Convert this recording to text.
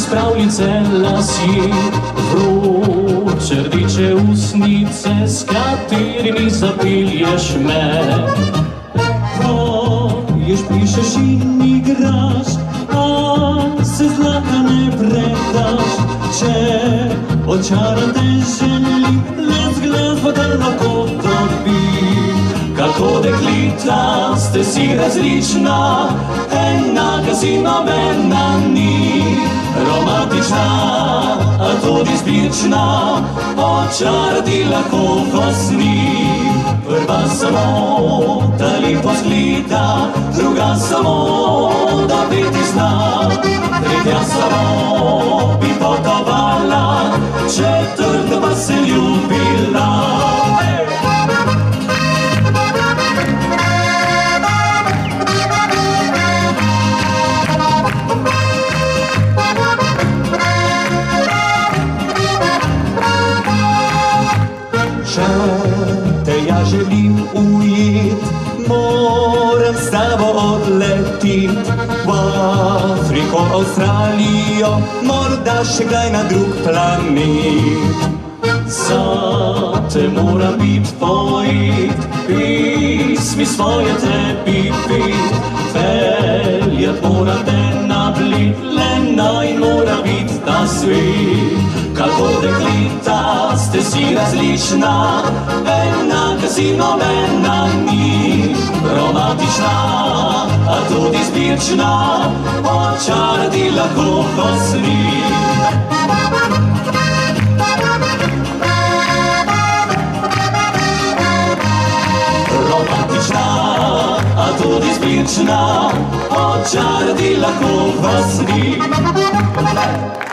iz pravljice lasje, vroče rdeče usnice, s katerimi zapelješ me. Poješ, pišeš in igraš, a se zlata ne predaš. Če očara te želi, le zgledba te lahko dobi. Kako deklita ste si različna, enaka si nobena ni. Romantična, a tudi izbirčna, očarati lahko vas ni. Prva samo, da lepo zgleda, druga samo, da biti zna. Tretja samo, bi potovala, četrta pa se ljubila. Te ja želim ujet, moram s tabo odletit v Afriko, Avstralijo, morda še kdaj na drug planet. Zate moram bit poet, pismi svoje tebi pet, peljat moram te na Bled, le naj mora bit ta svet. Kako deklita ste si različna, enaka si nobena ni. Romantična, a tudi izbirčna, očarati lahko vas ni. Romantična, a tudi izbirčna, očarati lahko vas ni.